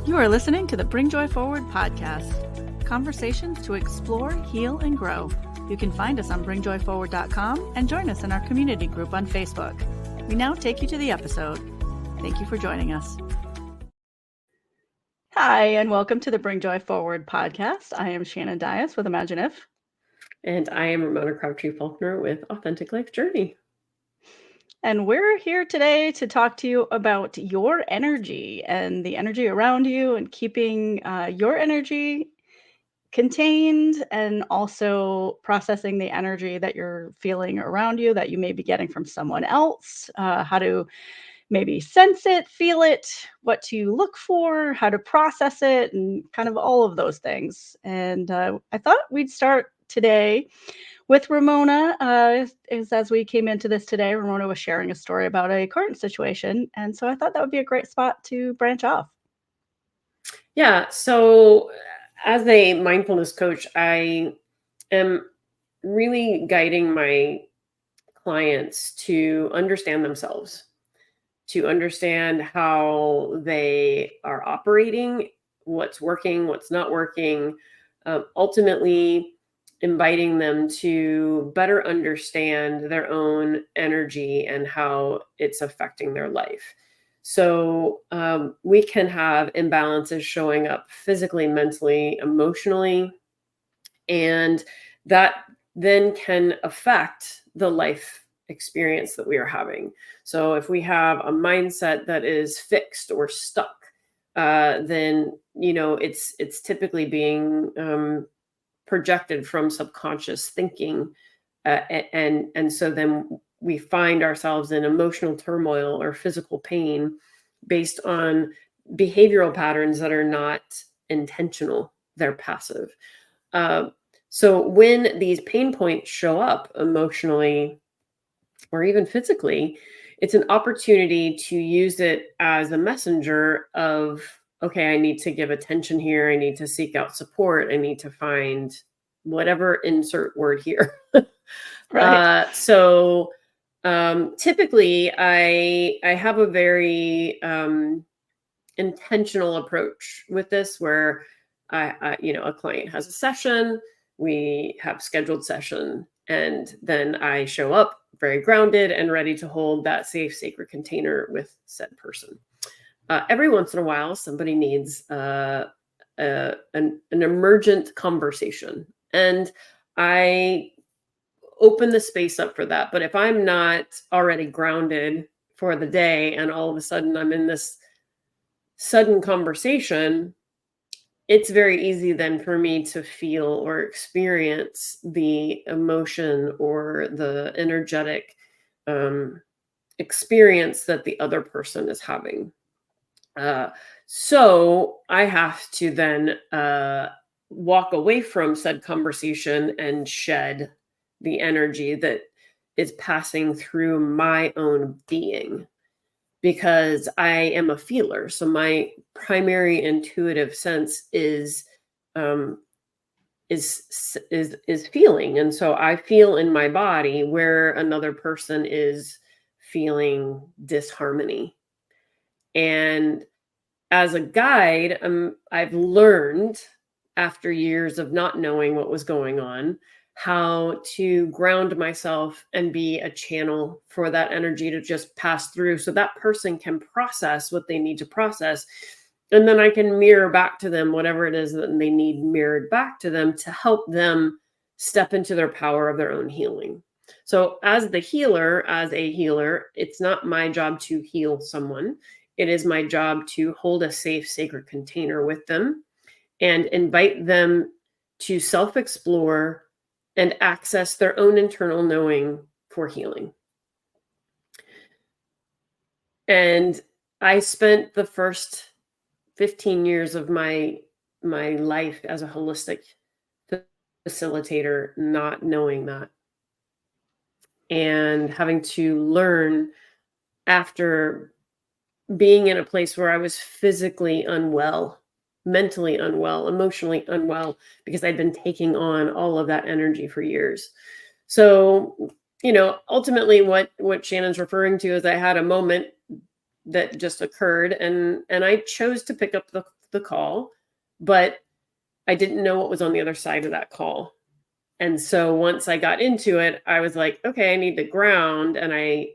You are listening to the Bring Joy Forward podcast, conversations to explore, heal, and grow. You can find us on bringjoyforward.com and join us in our community group on Facebook. We now take you to the episode. Thank you for joining us. Hi, and welcome to the Bring Joy Forward podcast. I am Shannon Dias with Imagine If. And I am Ramona Crabtree-Falkner with Authentic Life Journey. And we're here today to talk to you about your energy and the energy around you and keeping your energy contained and also processing the energy that you're feeling around you that you may be getting from someone else, how to maybe sense it, feel it, what to look for, how to process it, and kind of all of those things. And I thought we'd start today with Ramona. As we came into this today, Ramona was sharing a story about a current situation. And so I thought that would be a great spot to branch off. Yeah. So as a mindfulness coach, I am really guiding my clients to understand themselves, to understand how they are operating, what's working, what's not working, ultimately inviting them to better understand their own energy and how it's affecting their life. So we can have imbalances showing up physically, mentally, emotionally, and that then can affect the life experience that we are having. So if we have a mindset that is fixed or stuck, then it's typically being projected from subconscious thinking, and so then we find ourselves in emotional turmoil or physical pain based on behavioral patterns that are not intentional, they're passive. So when these pain points show up emotionally or even physically, it's an opportunity to use it as a messenger of, okay, I need to give attention here. I need to seek out support. I need to find whatever insert word here. Right. So typically I have a very intentional approach with this where a client has a session, we have scheduled session, and then I show up very grounded and ready to hold that safe, sacred container with said person. Every once in a while, somebody needs an emergent conversation, and I open the space up for that. But if I'm not already grounded for the day and all of a sudden I'm in this sudden conversation, it's very easy then for me to feel or experience the emotion or the energetic experience that the other person is having. So I have to then walk away from said conversation and shed the energy that is passing through my own being, because I am a feeler. So my primary intuitive sense is feeling. And so I feel in my body where another person is feeling disharmony. And as a guide, I've learned after years of not knowing what was going on, how to ground myself and be a channel for that energy to just pass through so that person can process what they need to process. And then I can mirror back to them whatever it is that they need mirrored back to them to help them step into their power of their own healing. So as a healer, it's not my job to heal someone. It is my job to hold a safe, sacred container with them and invite them to self-explore and access their own internal knowing for healing. And I spent the first 15 years of my life as a holistic facilitator not knowing that, and having to learn after being in a place where I was physically unwell, mentally unwell, emotionally unwell, because I'd been taking on all of that energy for years. So, ultimately what Shannon's referring to is I had a moment that just occurred, and I chose to pick up the call, but I didn't know what was on the other side of that call. And so once I got into it, I was like, okay, I need to ground, and I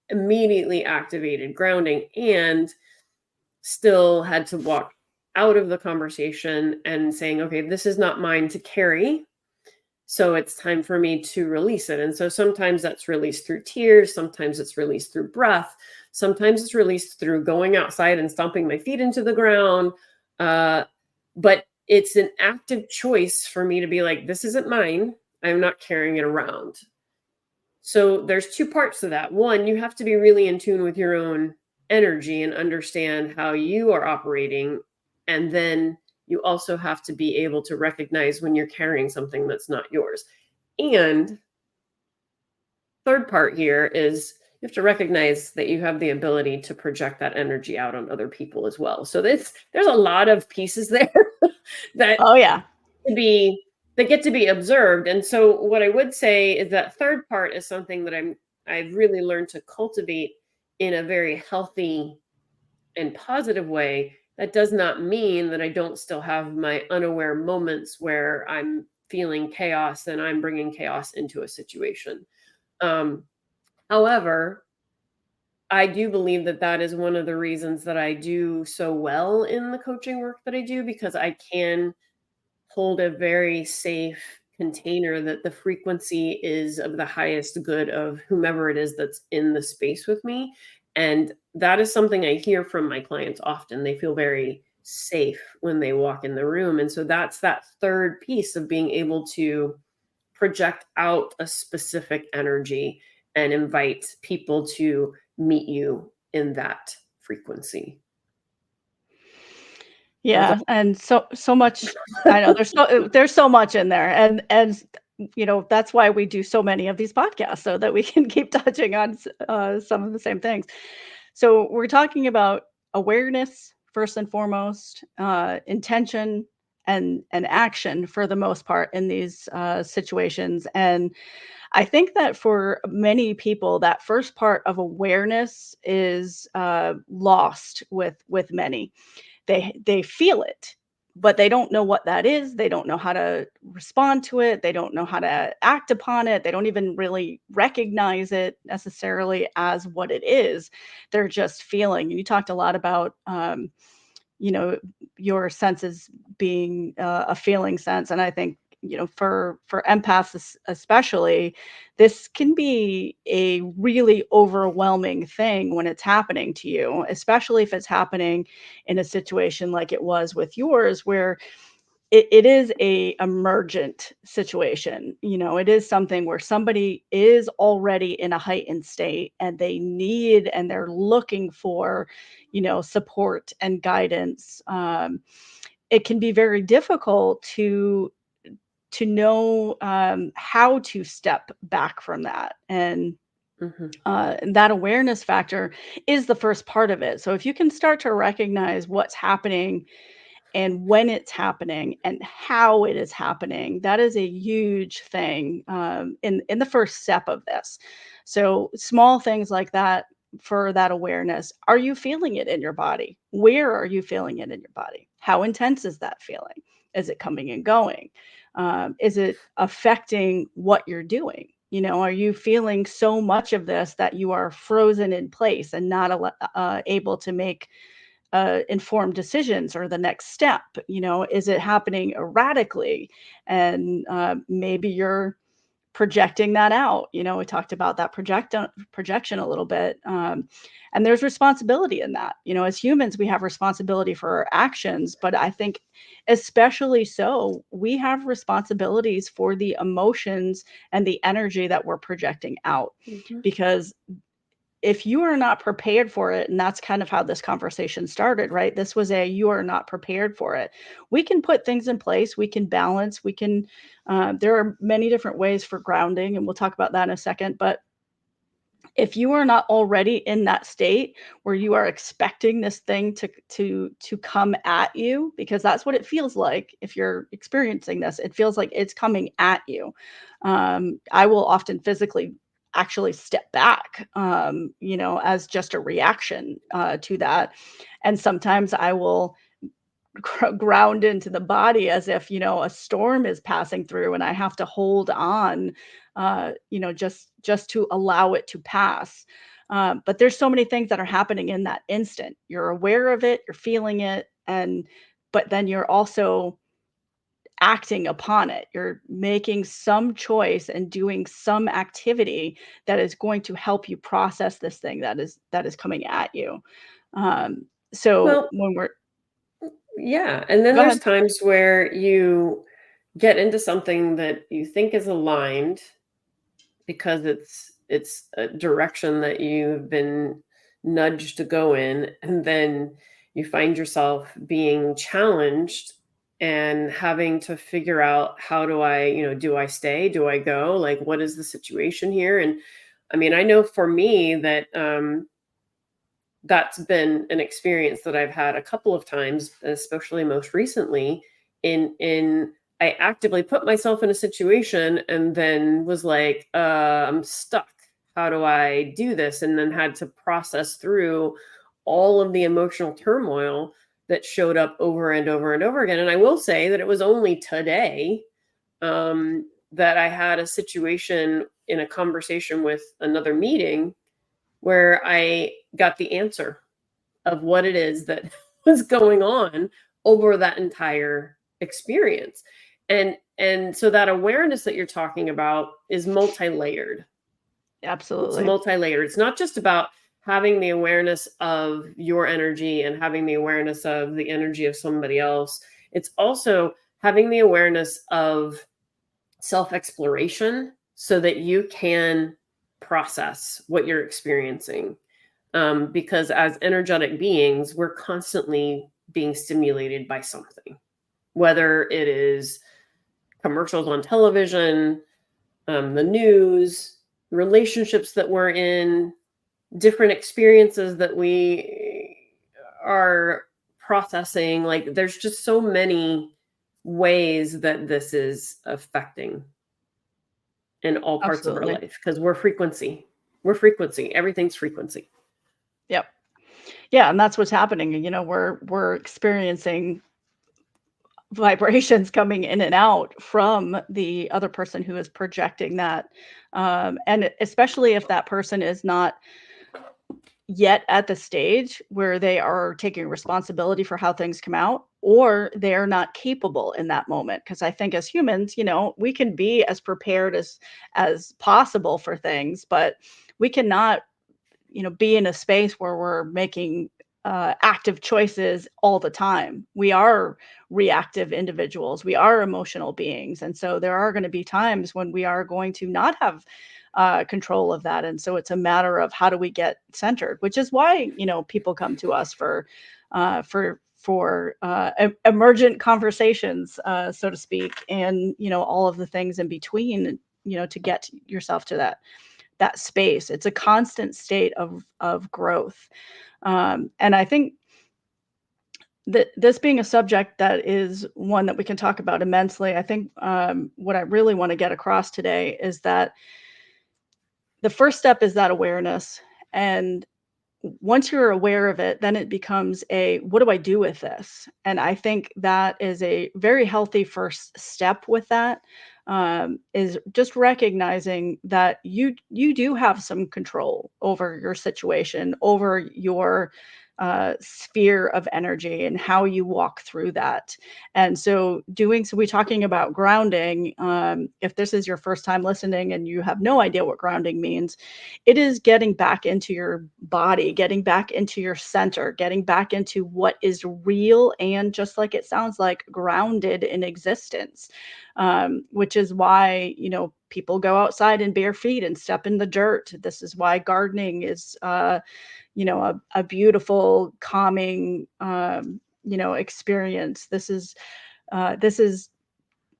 immediately activated grounding and still had to walk out of the conversation and saying, okay, this is not mine to carry. So it's time for me to release it. And so sometimes that's released through tears. Sometimes it's released through breath. Sometimes it's released through going outside and stomping my feet into the ground. But it's an active choice for me to be like, this isn't mine. I'm not carrying it around. So there's two parts to that. One, you have to be really in tune with your own energy and understand how you are operating. And then you also have to be able to recognize when you're carrying something that's not yours. And third part here is you have to recognize that you have the ability to project that energy out on other people as well. So there's a lot of pieces there that Oh yeah. get to be observed. And so what I would say is that third part is something that I've really learned to cultivate in a very healthy and positive way. That does not mean that I don't still have my unaware moments where I'm feeling chaos and I'm bringing chaos into a situation. However, I do believe that that is one of the reasons that I do so well in the coaching work that I do, because I can hold a very safe container that the frequency is of the highest good of whomever it is that's in the space with me. And that is something I hear from my clients often. They feel very safe when they walk in the room. And so that's that third piece of being able to project out a specific energy and invite people to meet you in that frequency. Yeah, and so much. I know there's so much in there, and that's why we do so many of these podcasts so that we can keep touching on some of the same things. So we're talking about awareness first and foremost, intention and action for the most part in these situations. And I think that for many people, that first part of awareness is lost with many. They feel it, but they don't know what that is. They don't know how to respond to it. They don't know how to act upon it. They don't even really recognize it necessarily as what it is. They're just feeling. You talked a lot about you know your senses being a feeling sense, and I think for empaths especially, this can be a really overwhelming thing when it's happening to you, especially if it's happening in a situation like it was with yours, where it is a emergent situation. It is something where somebody is already in a heightened state and they need and they're looking for support and guidance. It can be very difficult to know how to step back from that. Mhm. And that awareness factor is the first part of it. So if you can start to recognize what's happening and when it's happening and how it is happening, that is a huge thing in the first step of this. So small things like that for that awareness. Are you feeling it in your body? Where are you feeling it in your body? How intense is that feeling? Is it coming and going? Is it affecting what you're doing? Are you feeling so much of this that you are frozen in place and not able to make informed decisions or the next step? Is it happening erratically? And maybe you're projecting that out. We talked about that projection a little bit. And there's responsibility in that. As humans, we have responsibility for our actions, but I think especially so, we have responsibilities for the emotions and the energy that we're projecting out. Mhm. Because if you are not prepared for it, and that's kind of how this conversation started, right? This was you are not prepared for it. We can put things in place, we can balance, there are many different ways for grounding, and we'll talk about that in a second. But if you are not already in that state where you are expecting this thing to come at you, because that's what it feels like. If you're experiencing this, it feels like it's coming at you. I will often physically actually step back, as just a reaction to that. And sometimes I will ground into the body as if, a storm is passing through and I have to hold on, just to allow it to pass. But there's so many things that are happening in that instant. You're aware of it, you're feeling it, but then you're also acting upon it. You're making some choice and doing some activity that is going to help you process this thing that is coming at you. Um, so Well, when we're yeah, and then Go there's ahead. times where you get into something that you think is aligned because it's a direction that you've been nudged to go in, and then you find yourself being challenged and having to figure out, how do I, do I stay, do I go, like, what is the situation here? And I mean, I know for me that that's been an experience that I've had a couple of times, especially most recently, in I actively put myself in a situation and then was like, I'm stuck. How do I do this? And then had to process through all of the emotional turmoil that showed up over and over and over again. And I will say that it was only today that I had a situation in a conversation with another meeting where I got the answer of what it is that was going on over that entire experience. And so that awareness that you're talking about is multi-layered. It's Absolutely. multi-layered. It's not just about having the awareness of your energy and having the awareness of the energy of somebody else. It's also having the awareness of self-exploration so that you can process what you're experiencing, because as energetic beings, we're constantly being stimulated by something, whether it is commercials on television, the news, relationships that we're in, different experiences that we are processing. Like, there's just so many ways that this is affecting in all parts of our Absolutely. life, because we're frequency. We're frequency. Everything's frequency. Yep. Yeah, and that's what's happening. We're experiencing vibrations coming in and out from the other person who is projecting that. And especially if that person is not yet at the stage where they are taking responsibility for how things come out, or they're not capable in that moment. Because I think as humans, we can be as prepared as possible for things, but we cannot, be in a space where we're making active choices all the time. We are reactive individuals. We are emotional beings, and so there are going to be times when we are going to not have control of that. And so it's a matter of how do we get centered, which is why people come to us for emergent conversations, so to speak, and all of the things in between, to get yourself to that space. It's a constant state of growth. And I think that this being a subject that is one that we can talk about immensely, I think what I really want to get across today is that the first step is that awareness. And once you're aware of it, then it becomes a, what do I do with this? And I think that is a very healthy first step with that, is just recognizing that you do have some control over your situation, over your sphere of energy and how you walk through that. And so we're talking about grounding. If this is your first time listening and you have no idea what grounding means, it is getting back into your body, getting back into your center, getting back into what is real and, just like it sounds like, grounded in existence. Which is why, people go outside in bare feet and step in the dirt. This is why gardening is, a beautiful, calming, experience. This is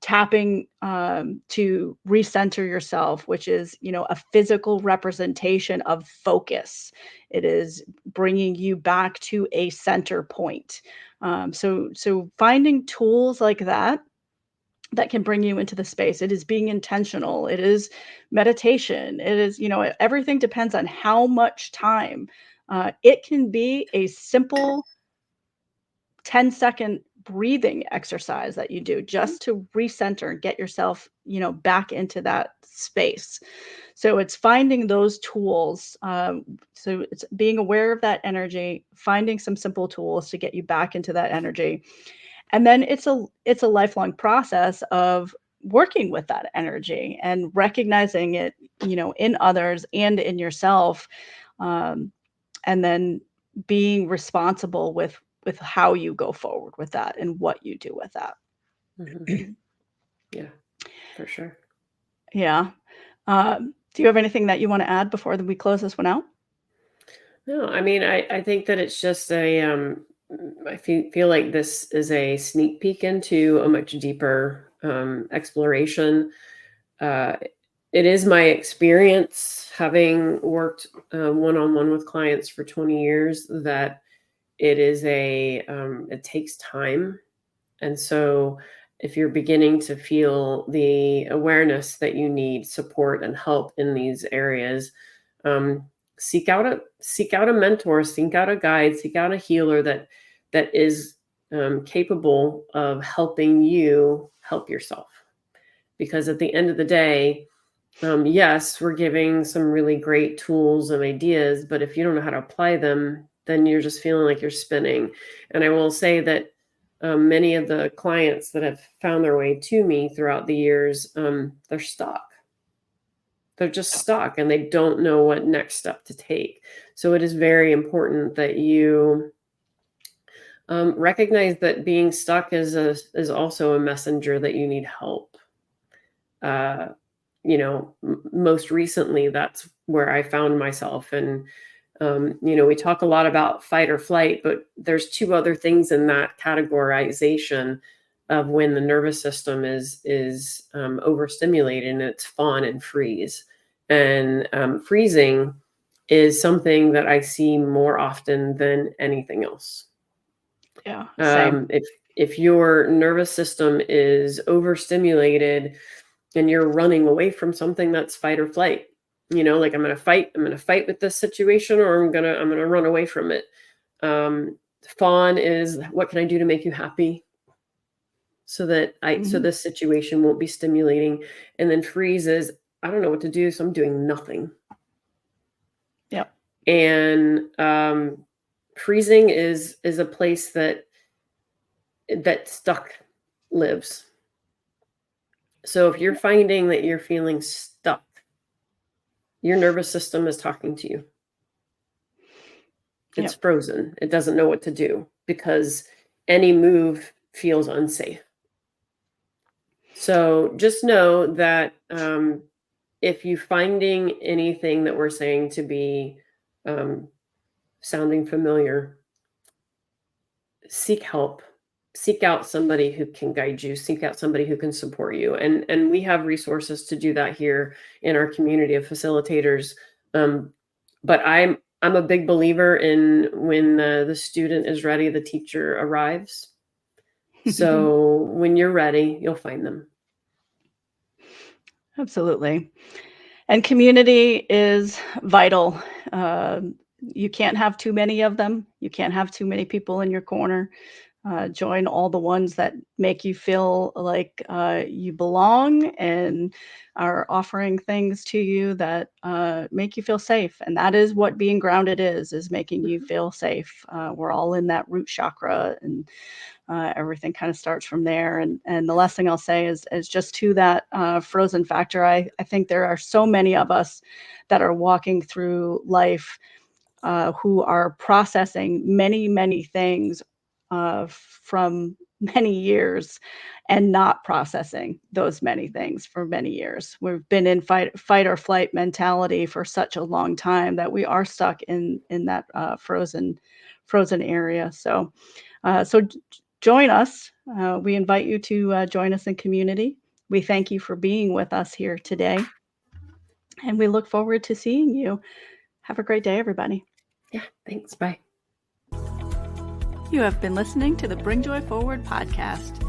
tapping to recenter yourself, which is, a physical representation of focus. It is bringing you back to a center point. So finding tools like that that can bring you into the space. It is being intentional. It is meditation. It is, everything depends on how much time. It can be a simple 10-second breathing exercise that you do just to recenter and get yourself, back into that space. So it's finding those tools. So it's being aware of that energy, finding some simple tools to get you back into that energy. And then it's a lifelong process of working with that energy and recognizing it, in others and in yourself. Um, and then being responsible with how you go forward with that and what you do with that. Yeah, for sure. Yeah. Do you have anything that you want to add before we close this one out? No, I mean, I think that it's just I feel like this is a sneak peek into a much deeper exploration. Uh, it is my experience, having worked one-on-one with clients for 20 years, that it takes time. And so if you're beginning to feel the awareness that you need support and help in these areas, um, seek out a mentor, seek out a guide, seek out a healer that is capable of helping you help yourself. Because at the end of the day, yes, we're giving some really great tools and ideas, but if you don't know how to apply them, then you're just feeling like you're spinning. And I will say that many of the clients that have found their way to me throughout the years, they're stuck. They're just stuck and they don't know what next step to take. So it is very important that you recognize that being stuck is also a messenger that you need help. Most recently, that's where I found myself. And, we talk a lot about fight or flight, but there's two other things in that categorization of when the nervous system is overstimulated, and it's fawn and freeze. And freezing is something that I see more often than anything else. Yeah, same. If your nervous system is overstimulated and you're running away from something, that's fight or flight. Like I'm going to fight with this situation, or I'm going to run away from it. Fawn is, what can I do to make you happy? So that so this situation won't be stimulating. And then freeze is, I don't know what to do, so I'm doing nothing. Yep. And freezing is a place that stuck lives. So if you're finding that you're feeling stuck, your nervous system is talking to you. It's frozen. It doesn't know what to do because any move feels unsafe. So just know that if you're finding anything that we're saying to be sounding familiar, seek help. Seek out somebody who can guide you, seek out somebody who can support you. And we have resources to do that here in our community of facilitators. But I'm a big believer in when the student is ready, the teacher arrives. So when you're ready, you'll find them. Absolutely. And community is vital. You can't have too many of them. You can't have too many people in your corner. Join all the ones that make you feel like you belong and are offering things to you that make you feel safe. And that is what being grounded is making you feel safe. We're all in that root chakra, and everything kind of starts from there. And the last thing I'll say is just to that frozen factor. I think there are so many of us that are walking through life who are processing many, many things from many years and not processing those many things for many years. We've been in fight or flight mentality for such a long time that we are stuck in that frozen area. So join us. We invite you to join us in community. We thank you for being with us here today, and we look forward to seeing you. Have a great day, everybody. Yeah, thanks. Bye. You have been listening to the Bring Joy Forward podcast.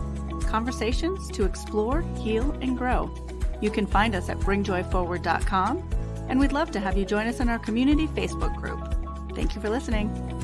conversations to explore, heal, and grow. You can find us at bringjoyforward.com, and we'd love to have you join us in our community Facebook group. Thank you for listening.